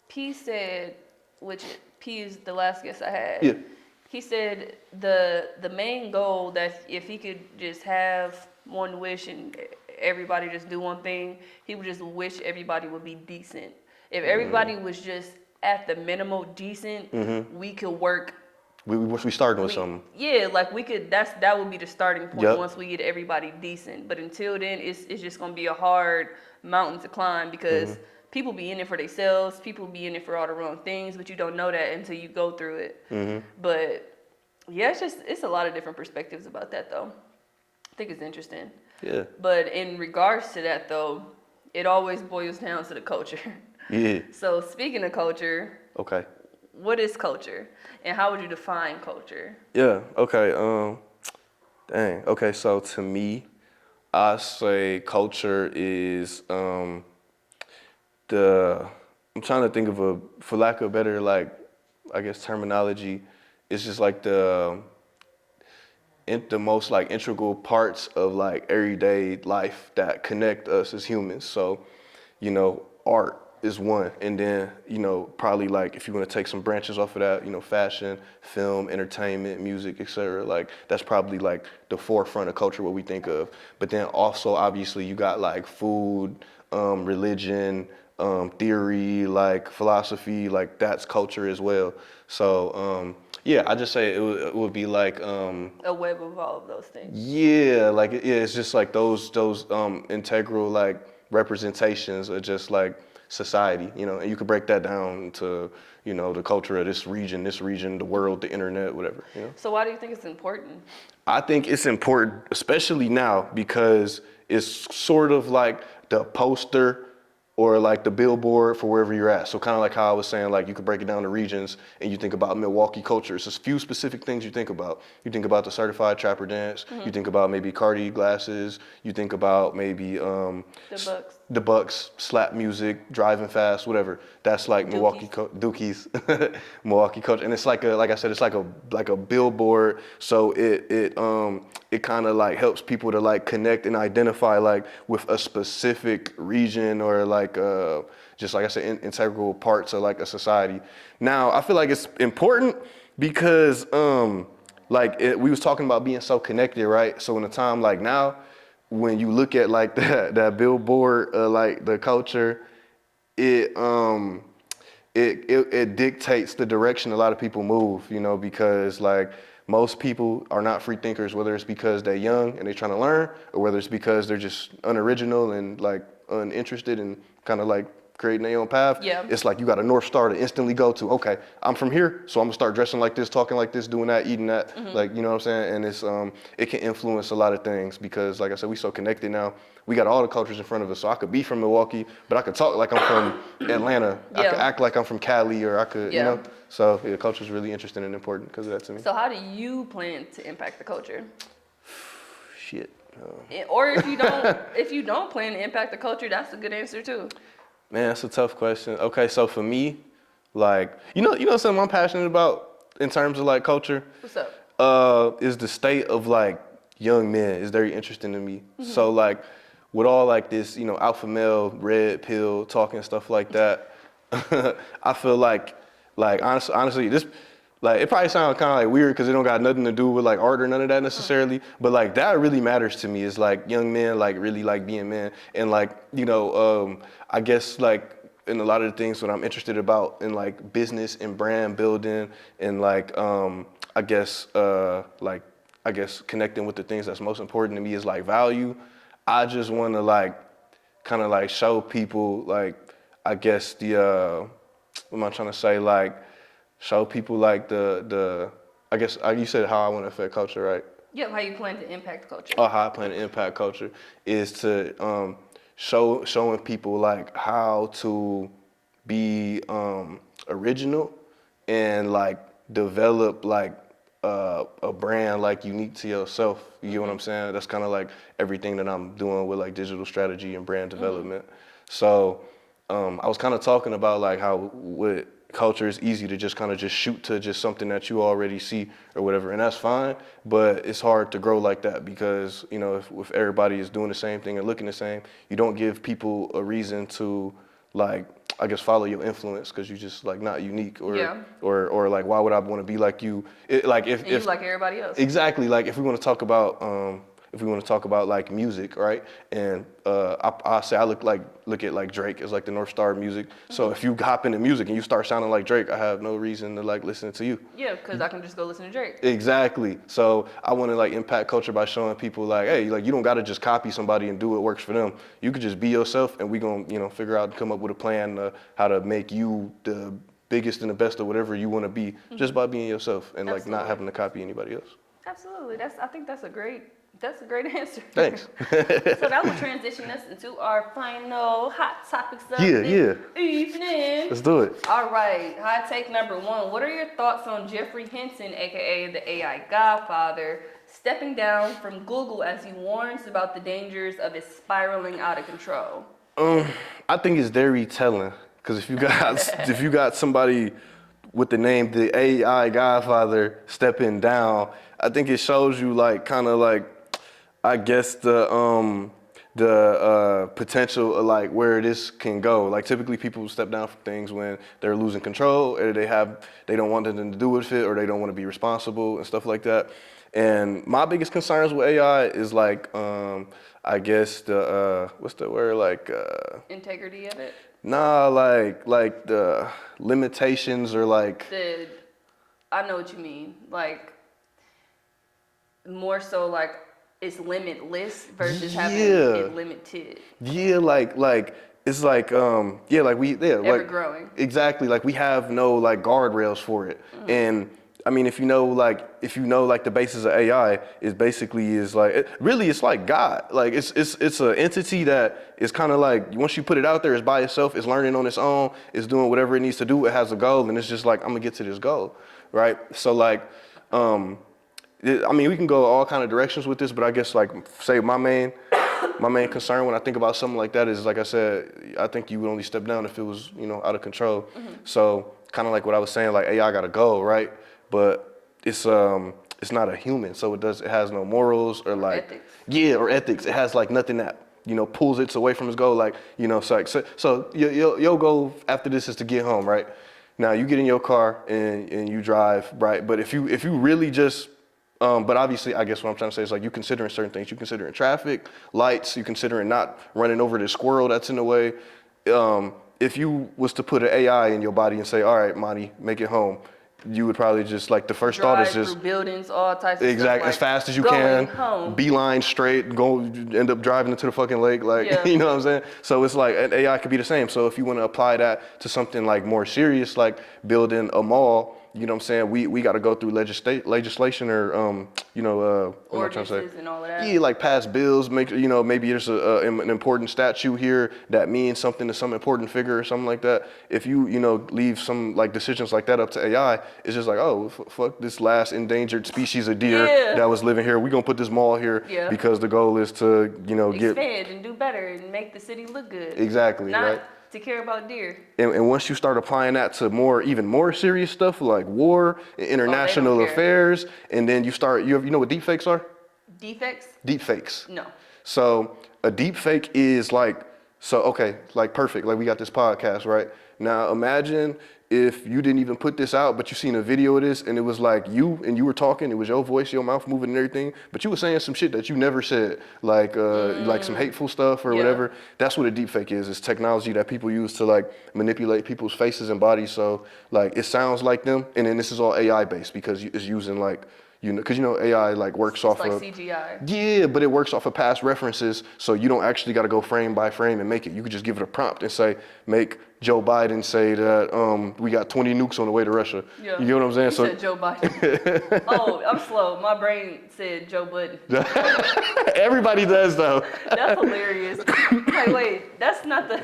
P said, which P is the last guest I had. Yeah. He said the main goal, that if he could just have one wish and everybody just do one thing, he would just wish everybody would be decent. If everybody was just at the minimal decent, we could work. We starting with something. Yeah, like we could. That would be the starting point once we get everybody decent. But until then, it's just gonna be a hard mountain to climb, because people be in it for themselves. People be in it for all the wrong things, but you don't know that until you go through it. But yeah, it's a lot of different perspectives about that, though. I think it's interesting. Yeah. But in regards to that, though, it always boils down to the culture. Yeah. So speaking of culture. Okay. What is culture, and how would you define culture? Yeah. Okay. Dang. Okay. So to me, I say culture is I'm trying to think of for lack of better, like, I guess terminology, it's just like the most like integral parts of like everyday life that connect us as humans. So, art is one, and then probably like if you want to take some branches off of that, fashion, film, entertainment, music, etc. Like that's probably like the forefront of culture, what we think of. But then also obviously you got like food, religion, theory, like philosophy, like that's culture as well. So yeah, I just say it would be like a web of all of those things. Yeah, like it's just like those integral like representations of just like society, and you could break that down to, the culture of this region, the world, the internet, whatever. So why do you think it's important? I think it's important, especially now, because it's sort of like the poster or like the billboard for wherever you're at. So kind of like how I was saying, like you could break it down to regions and you think about Milwaukee culture. It's a few specific things you think about. You think about the certified trapper dance. You think about maybe Cardi glasses. You think about maybe the Bucks, slap music, driving fast, whatever. That's like Milwaukee Dookies, Milwaukee culture. And it's like I said, it's like a billboard. So it kind of like helps people to like connect and identify like with a specific region or like just like I said, integral parts of like a society. Now I feel like it's important because we was talking about being so connected, right? So in a time like now, when you look at like that billboard, like the culture, it dictates the direction a lot of people move, you know, because like most people are not free thinkers, whether it's because they're young and they're trying to learn, or whether it's because they're just unoriginal and like uninterested and kind of like creating their own path. Yeah. It's like you got a North Star to instantly go to. Okay, I'm from here, so I'm gonna start dressing like this, talking like this, doing that, eating that. Like, you know what I'm saying? And it's it can influence a lot of things because, like I said, we so connected now. We got all the cultures in front of us. So I could be from Milwaukee, but I could talk like I'm from Atlanta. Yeah. I could act like I'm from Cali, or I could, Yeah. you know. So yeah, culture is really interesting and important because of that to me. So how do you plan to impact the culture? Shit. Or if you don't plan to impact the culture, that's a good answer too. Man, that's a tough question. Okay, so for me, like, you know something I'm passionate about in terms of like culture? What's up? Is the state of like young men is very interesting to me. So like with all like this, you know, alpha male, red pill talking stuff like that, I feel like honestly, this like it probably sounds kind of like weird because it don't got nothing to do with like art or none of that necessarily, but like that really matters to me. Is like young men like really like being men and like, you know, I guess like in a lot of the things that I'm interested about in like business and brand building and like I guess connecting with the things that's most important to me is like value. I just want to like kind of like show people like I guess the what am I trying to say, like show people like the I guess you said how I want to affect culture, right? Yeah, how you plan to impact culture. Oh, how I plan to impact culture is to showing people like how to be original and like develop like a brand like unique to yourself. You get what I'm saying? That's kind of like everything that I'm doing with like digital strategy and brand development. So I was kind of talking about like how with culture it's easy to just kind of just shoot to just something that you already see or whatever, and that's fine, but it's hard to grow like that because, you know, if everybody is doing the same thing and looking the same, you don't give people a reason to like I guess follow your influence because you just like not unique or like why would I want to be like you? Like if you like everybody else. Exactly. Like if we want to talk about like music, right? And I say I look at like Drake as like the North Star of music. So if you hop into music and you start sounding like Drake, I have no reason to like listen to you. Yeah, because I can just go listen to Drake. Exactly. So I want to like impact culture by showing people like, hey, like you don't got to just copy somebody and do what works for them. You could just be yourself, and we gonna, you know, figure out, come up with a plan how to make you the biggest and the best of whatever you want to be, just by being yourself and like not having to copy anybody else. Absolutely. I think that's a great answer. Thanks. So that will transition us into our final hot topics of the evening. Let's do it. All right, hot take number 1. What are your thoughts on Jeffrey Hinton, aka the AI Godfather, stepping down from Google as he warns about the dangers of it spiraling out of control? I think it's very telling because if you got somebody with the name the AI Godfather stepping down, I think it shows you like kind of like I guess the potential of like where this can go. Like typically people step down from things when they're losing control or they don't want anything to do with it or they don't want to be responsible and stuff like that. And my biggest concerns with AI is like I guess the what's the word, like integrity of it? Nah, like the limitations or like I know what you mean. Like more so like it's limitless versus having it limited. Yeah, like it's like like ever growing. Exactly, like we have no like guardrails for it. And I mean, if you know like the basis of AI is basically is like it's like God. Like it's an entity that is kind of like once you put it out there, it's by itself, it's learning on its own, it's doing whatever it needs to do, it has a goal, and it's just like I'm gonna get to this goal, right? So like, I mean, we can go all kind of directions with this, but I guess like say my main concern when I think about something like that is, like I said, I think you would only step down if it was, out of control. So kind of like what I was saying, like AI got a goal, right? But it's not a human, so it has no morals or like ethics. Yeah, or ethics. It has like nothing that pulls it away from its goal. Like so your goal after this is to get home, right? Now you get in your car and you drive, right? But if you really just but obviously, I guess what I'm trying to say is like you considering certain things. You considering traffic, lights. You considering not running over the squirrel that's in the way. If you was to put an AI in your body and say, "All right, Monty, make it home," you would probably just like the first thought is just through buildings, all types of exactly stuff, as fast as you going can, home. beeline straight, go end up driving into the fucking lake, like Yeah. you know what I'm saying. So it's like an AI could be the same. So if you want to apply that to something like more serious, like building a mall, you know what I'm saying. We got to go through legislation or what am I trying to say? Ordinances and all of that. Yeah, like pass bills, make maybe there's an important statue here that means something to some important figure or something like that. If you leave some like decisions like that up to AI, it's just like, oh fuck this last endangered species of deer Yeah. that was living here. We're gonna put this mall here Yeah. because the goal is to get expand and do better and make the city look good. exactly Not right. to care about deer. And once you start applying that to even more serious stuff like war and international care. affairs, and then you know what deepfakes are? Defects? Deepfakes. No. So a deep fake is like, okay, like perfect. Like we got this podcast, right? Now imagine if you didn't even put this out, but you seen a video of this and it was like you and you were talking, it was your voice, your mouth moving and everything, but you were saying some shit that you never said, like some hateful stuff or whatever. That's what a deep fake is. It's technology that people use to like manipulate people's faces and bodies. So like it sounds like them, and then this is all AI based because it's using like, because AI like works off like of CGI. Yeah, but it works off of past references, so you don't actually got to go frame by frame and make it. You could just give it a prompt and say, make Joe Biden say that we got 20 nukes on the way to Russia. Yeah. You know what I'm saying? You said Joe Biden. Oh, I'm slow. My brain said Joe Budden. Everybody does though. That's hilarious. Like, wait, that's not the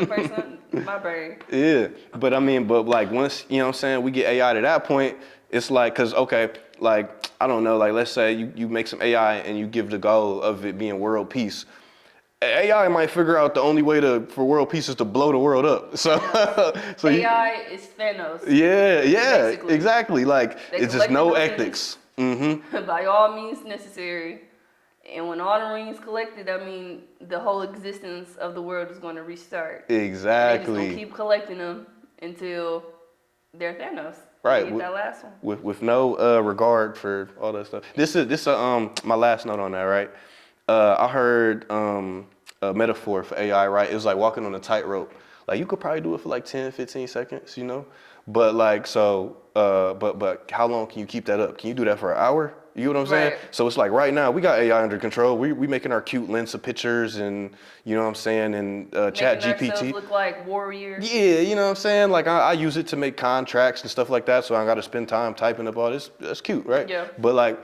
person. My brain. Yeah, but I mean, like once what I'm saying, we get AI to that point, it's like, cause okay, like I don't know, like let's say you make some AI and you give the goal of it being world peace. AI might figure out the only way for world peace is to blow the world up. So, AI is Thanos. Yeah, Basically. exactly. Like They it's just collect no the ethics. By all means necessary. And when all the rings collected, I mean, the whole existence of the world is going to restart. They're just Exactly. going to keep collecting them until they're Thanos. Right. Get that last one. With no regard for all that stuff. This is my last note on that, right? I heard a metaphor for AI, right? It was like walking on a tightrope. Like you could probably do it for like 10, 15 seconds, But like but how long can you keep that up? Can you do that for an hour? You know what I'm saying? Right. So it's like right now we got AI under control. We making our cute lens of pictures and you know what I'm saying, and chat Making GPT. ourselves look like warriors. Yeah, you know what I'm saying? Like I use it to make contracts and stuff like that, so I got to spend time typing up all this. That's cute, right? Yeah. But like,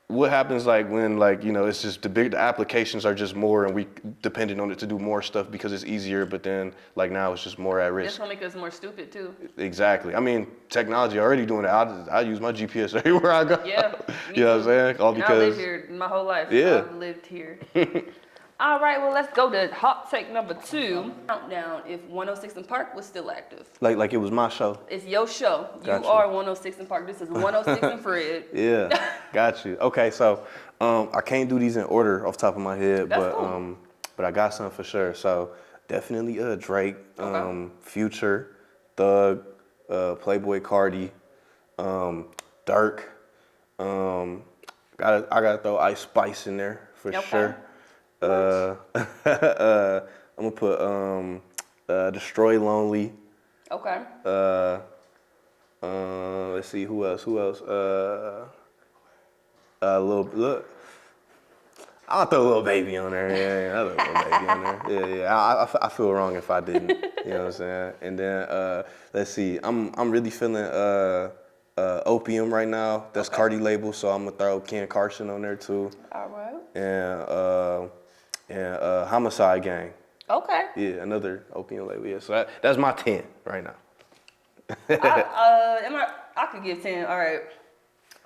what happens like when like it's just the applications are just more, and we depending on it to do more stuff because it's easier. But then like now it's just more at That's risk. going to make us more stupid too. Exactly. I mean, technology already doing it. I use my GPS everywhere I go. Yeah. You know what I'm saying? All And I live because here my whole life. Yeah. I've lived here. All right, well, let's go to hot take number 2. Countdown if 106 in Park was still active. like it was my show. It's your show. Got You you. are 106 in Park. This is 106 in Fred. Yeah, got you. Okay, so I can't do these in order off the top of my head, That's but cool. but I got some for sure. So definitely Drake, Okay. Future, Thug, Playboy Cardi, Dirk. I gotta throw Ice Spice in there for Okay. sure. I'm gonna put Destroy Lonely. Okay. Let's see who else. Look. I'll throw a little baby on there. Yeah, I'll throw a little baby on there. Yeah. I feel wrong if I didn't. You know what I'm saying? And then let's see. I'm really feeling Opium right now. That's Cardi label, so I'm gonna throw Ken Carson on there too. All right. And Homicide Gang. Okay. Yeah, another Opium label. Yeah, so that's my 10 right now. I could give 10. All right.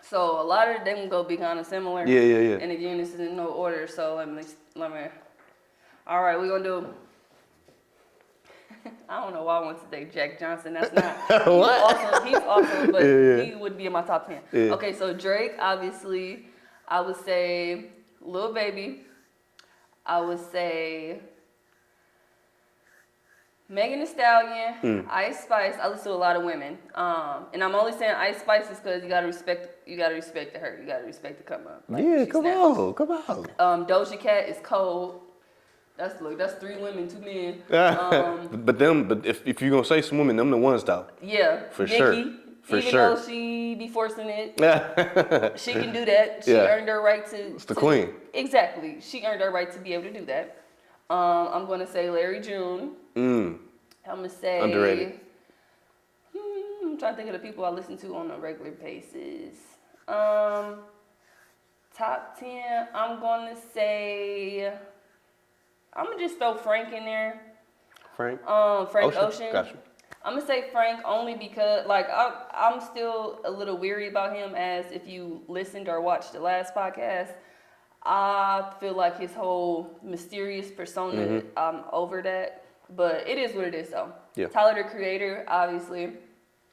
So a lot of them go be kind of similar. Yeah. And again, this is in no order, so let me. All right, we're gonna do. I don't know why I want to say Jack Johnson. That's not. He's awesome, but he would be in my top 10. Yeah. Okay, so Drake, obviously, I would say Lil Baby. I would say Megan Thee Stallion, Ice Spice. I listen to a lot of women, and I'm only saying Ice Spice is because you gotta respect the her. You gotta respect the come up. Like, yeah, come on. Doja Cat is cold. That's 3 women, 2 men. But if you're gonna say some women, them the ones though. Yeah, for Nicki, sure. Even though she be forcing it, she can do that. She earned her right to. It's the queen. Exactly, she earned her right to be able to do that. I'm gonna say Larry June. I'm gonna say underrated. I'm trying to think of the people I listen to on a regular basis. Top 10. I'm gonna just throw Frank in there. Frank. Frank Ocean. Gotcha. I'm gonna say Frank only because like I'm still a little weary about him, as if you listened or watched the last podcast. I feel like his whole mysterious persona, I'm over that. But it is what it is, though. Yeah. Tyler, the Creator, obviously,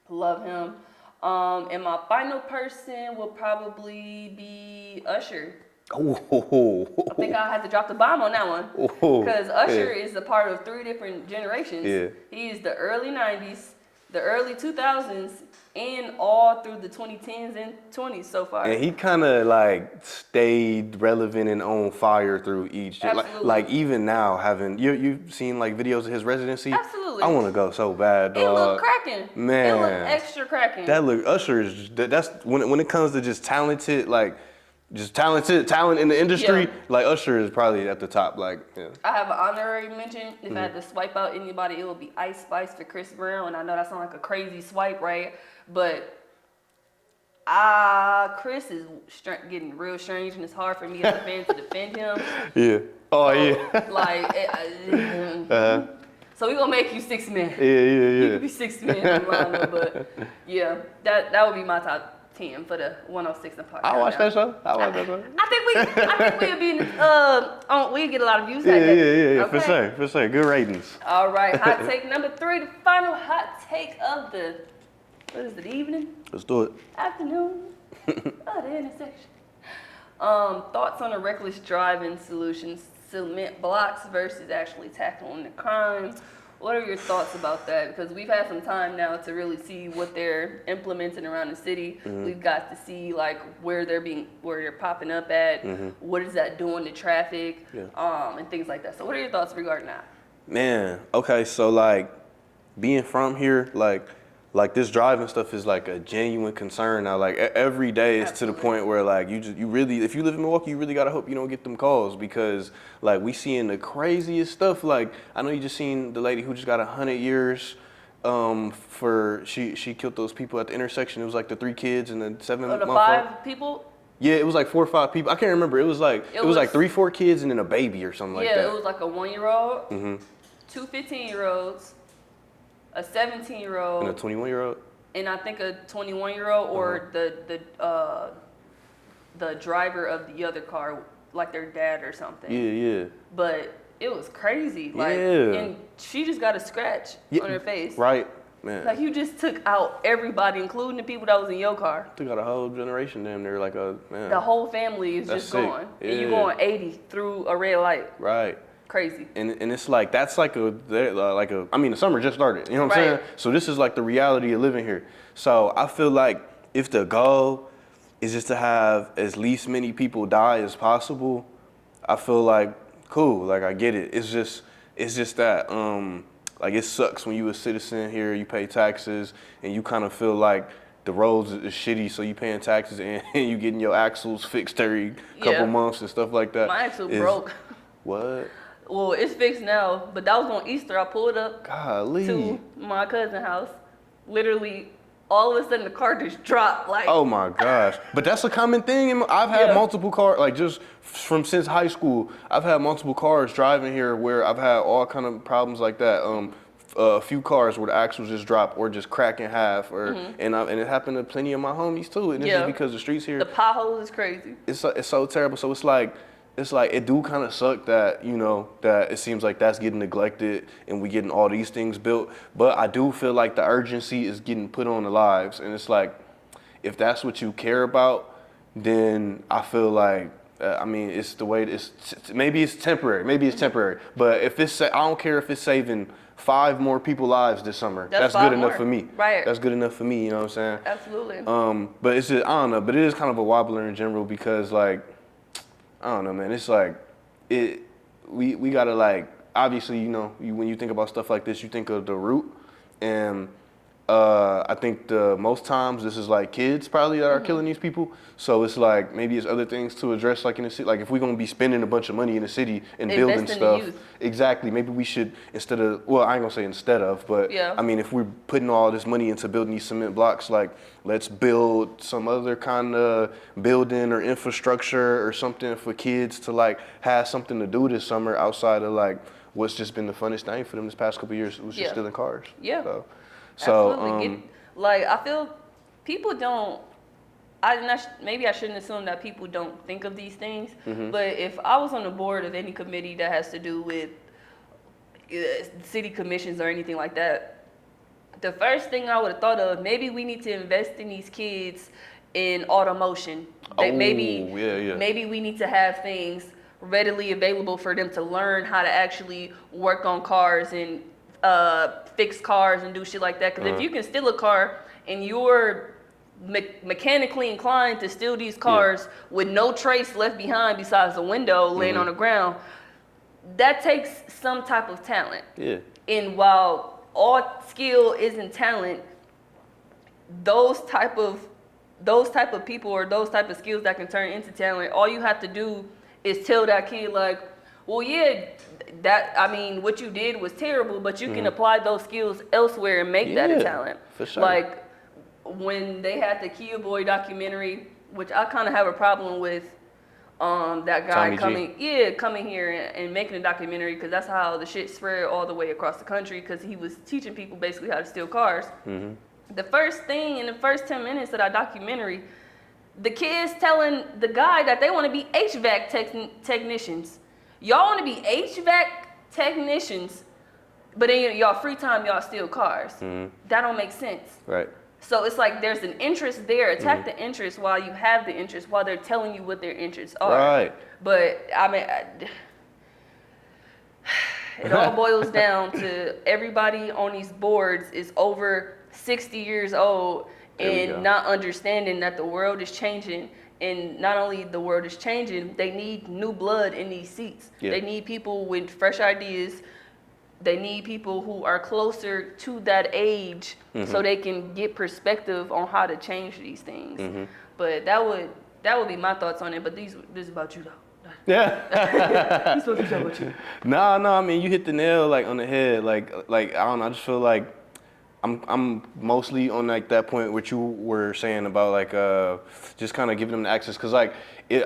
love him. And my final person will probably be Usher. Oh. I think I had to drop the bomb on that one. Because Usher is a part of 3 different generations. Yeah. He is the early 90s, the early 2000s, and all through the 2010s and 20s so far. And he kind of like stayed relevant and on fire through each. Absolutely. Like even now, you've seen like videos of his residency. Absolutely. I want to go so bad, dog. It looked cracking. Man, it looked extra cracking. Usher is that's when it comes to just talent in the industry. Yeah. Like Usher is probably at the top. Like, yeah. I have an honorary mention. If I had to swipe out anybody, it would be Ice Spice for Chris Brown. And I know that sounds like a crazy swipe, right? But Chris is getting real strange, and it's hard for me as a fan to defend him. Yeah. Oh, so, yeah. Like, so we're going to make you 6 men. Yeah. You could be 6 men in lineup, but yeah, that would be my top 10 for the 106 and podcast. I watch that show. I think we'll be we get a lot of views like that. Yeah. Okay. For sure. Good ratings. All right, hot take number 3, the final hot take of the evening? Let's do it. Afternoon. The intersection. Thoughts on a reckless driving solution, cement blocks versus actually tackling the crime. What are your thoughts about that? Because we've had some time now to really see what they're implementing around the city. We've got to see like where they're popping up at. What is that doing to traffic? And things like that. So what are your thoughts regarding that? Man, okay, so like being from here, like this driving stuff is like a genuine concern now. Like every day it's to the point where like you really, if you live in Milwaukee, you really gotta hope you don't get them calls, because like we seeing the craziest stuff. Like I know you just seen the lady who just got 100 years for she killed those people at the intersection. It was like the 3 kids and the 7-month-old. 5 people? Yeah, it was like 4 or 5 people. I can't remember. It was like 3-4 kids and then a baby or something like that. Yeah, it was like a 1-year-old, 2 15-year-olds, a 17-year-old, and a 21-year-old, and I think a 21-year-old, or the driver of the other car, like their dad or something. Yeah. But it was crazy. Like, and she just got a scratch on her face. Right, man. Like you just took out everybody, including the people that was in your car. Took out a whole generation damn near, like man. The whole family is just sick. gone. Yeah. And you going 80 through a red light. Right. Crazy. And it's like, that's like I mean, the summer just started, you know what I'm saying? So this is like the reality of living here. So I feel like if the goal is just to have as least many people die as possible, I feel like, cool, like I get it. It's just that, like it sucks when you a citizen here, you pay taxes, and you kind of feel like the roads is shitty, so you paying taxes and you getting your axles fixed every couple months and stuff like that. My axle broke. What? Well, it's fixed now, but that was on Easter. I pulled up Golly. to my cousin's house. Literally, all of a sudden the car just dropped. Like, oh my gosh. But that's a common thing. I've had Yeah. multiple cars, like just from since high school, I've had multiple cars driving here where I've had all kind of problems like that. A few cars where the axles just drop or just crack in half, or and it happened to plenty of my homies too. And it's just because the streets here, the potholes is crazy. it's so terrible. So it's like it do kind of suck that, you know, that it seems like that's getting neglected and we getting all these things built. But I do feel like the urgency is getting put on the lives, and it's like, if that's what you care about, then I feel like I mean, it's the way maybe it's temporary. Maybe it's temporary. But if I don't care if it's saving 5 more people's lives this summer. That's good enough for me. Right. That's good enough for me. You know what I'm saying? Absolutely. But it's just, I don't know. But it is kind of a wobbler in general because, like, I don't know, man. It's like we gotta, like, obviously, you know, when you think about stuff like this, you think of the root, and I think the most times this is like kids probably that are killing these people. So it's like maybe it's other things to address, like in the city. Like if we're gonna be spending a bunch of money in the city and building Invest in the stuff, youth. exactly. Maybe we should, instead of, well, I ain't gonna say instead of, but Yeah. I mean, if we're putting all this money into building these cement blocks, like let's build some other kind of building or infrastructure or something for kids to like have something to do this summer outside of like what's just been the funnest thing for them this past couple of years, was just stealing cars. Yeah. So Absolutely. Like, I feel people don't. Maybe I shouldn't assume that people don't think of these things. But if I was on the board of any committee that has to do with city commissions or anything like that, the first thing I would have thought of, maybe we need to invest in these kids in automotion. Maybe we need to have things readily available for them to learn how to actually work on cars and fix cars and do shit like that. Because if you can steal a car and you're mechanically inclined to steal these cars with no trace left behind besides a window laying on the ground, that takes some type of talent. Yeah. And while all skill isn't talent, those type of people or those type of skills that can turn into talent, all you have to do is tell that kid, like, well, yeah, what you did was terrible, but you can apply those skills elsewhere and make that a talent. For sure. Like when they had the Kia Boy documentary, which I kind of have a problem with, that guy coming here and making a documentary, because that's how the shit spread all the way across the country, because he was teaching people basically how to steal cars. The first thing in the first 10 minutes of that documentary, the kids telling the guy that they want to be HVAC technicians. Y'all want to be HVAC technicians, but in y'all free time, y'all steal cars. That don't make sense. Right. So it's like there's an interest there. Attack the interest while you have the interest, while they're telling you what their interests are. Right. But I mean, it all boils down to everybody on these boards is over 60 years old and not understanding that the world is changing. And not only the world is changing, they need new blood in these seats. Yeah. They need people with fresh ideas. They need people who are closer to that age so they can get perspective on how to change these things. But that would be my thoughts on it. But this is about you though. Yeah. This is about you. No, I mean, you hit the nail like on the head. Like I don't know, I just feel like I'm mostly on like that point what you were saying about like just kind of giving them the access, because like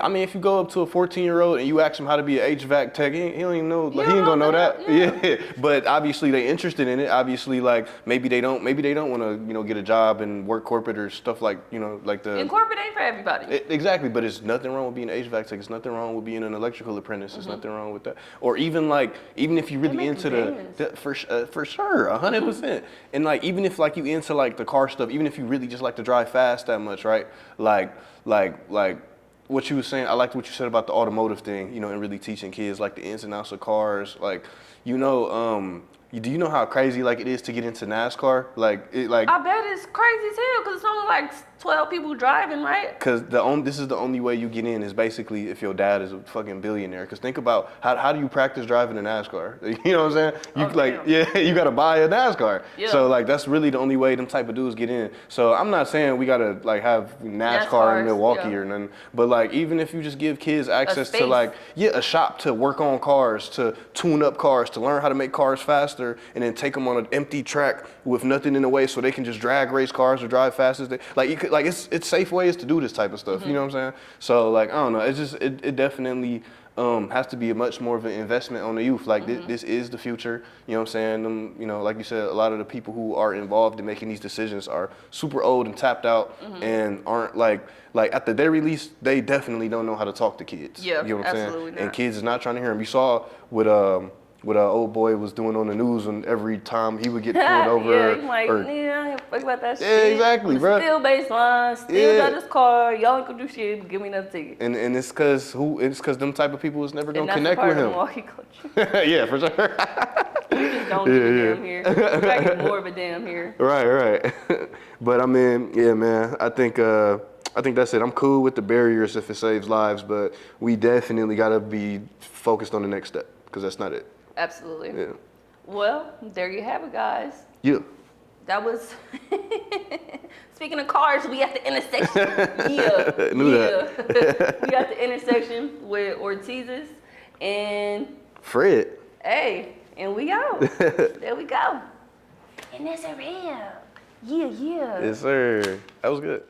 I mean, if you go up to a 14-year-old and you ask him how to be an HVAC tech, he don't even know, like he ain't gonna know that. Yeah. But obviously they interested in it. Obviously, like maybe they don't want to, you know, get a job and work corporate or stuff like, you know, like the. And corporate ain't for everybody. Exactly, but it's nothing wrong with being an HVAC tech. It's nothing wrong with being an electrical apprentice. There's nothing wrong with that. Or even if you really into for sure, 100%. And like even if like you into like the car stuff, even if you really just like to drive fast that much, right? Like what you were saying, I liked what you said about the automotive thing, you know, and really teaching kids like the ins and outs of cars. Like, you know, do you know how crazy like it is to get into NASCAR? I bet it's crazy as hell because it's only like 12 people driving, right? Because this is the only way you get in is basically if your dad is a fucking billionaire. Because think about how do you practice driving a NASCAR? You know what I'm saying? You got to buy a NASCAR. Yeah. So like that's really the only way them type of dudes get in. So I'm not saying we got to like have NASCAR in Milwaukee or nothing, but like even if you just give kids access to like a shop to work on cars, to tune up cars, to learn how to make cars faster faster, and then take them on an empty track with nothing in the way, so they can just drag race cars or drive fast as they like. You could, like it's safe ways to do this type of stuff. You know what I'm saying? So like I don't know. It's just it definitely. Has to be a much more of an investment on the youth. Like this is the future. You know what I'm saying? You know, like you said, a lot of the people who are involved in making these decisions are super old and tapped out, and aren't like at the very least, they definitely don't know how to talk to kids. Yeah, you know what I'm absolutely saying? not. And kids is not trying to hear them. You saw what old boy was doing on the news, and every time he would get pulled over. Yeah, he's like, I ain't fuck about that shit. Yeah, exactly, bro. Still baseline, still got this car. Y'all ain't gonna do shit. Give me another ticket. And it's cause them type of people is never gonna connect And with that's him. the part of Milwaukee culture. Yeah, for sure. We just don't give a damn here. We gotta get more of a damn here. Right. But I mean, yeah, man. I think that's it. I'm cool with the barriers if it saves lives, but we definitely gotta be focused on the next step, because that's not it. Absolutely. Yeah. Well, there you have it, guys. Yeah. That was. Speaking of cars, we at the intersection. Knew that. We at the intersection with Ortiz's and Fred. hey, and we out. There we go. And that's a real. Yeah. Yes, sir. That was good.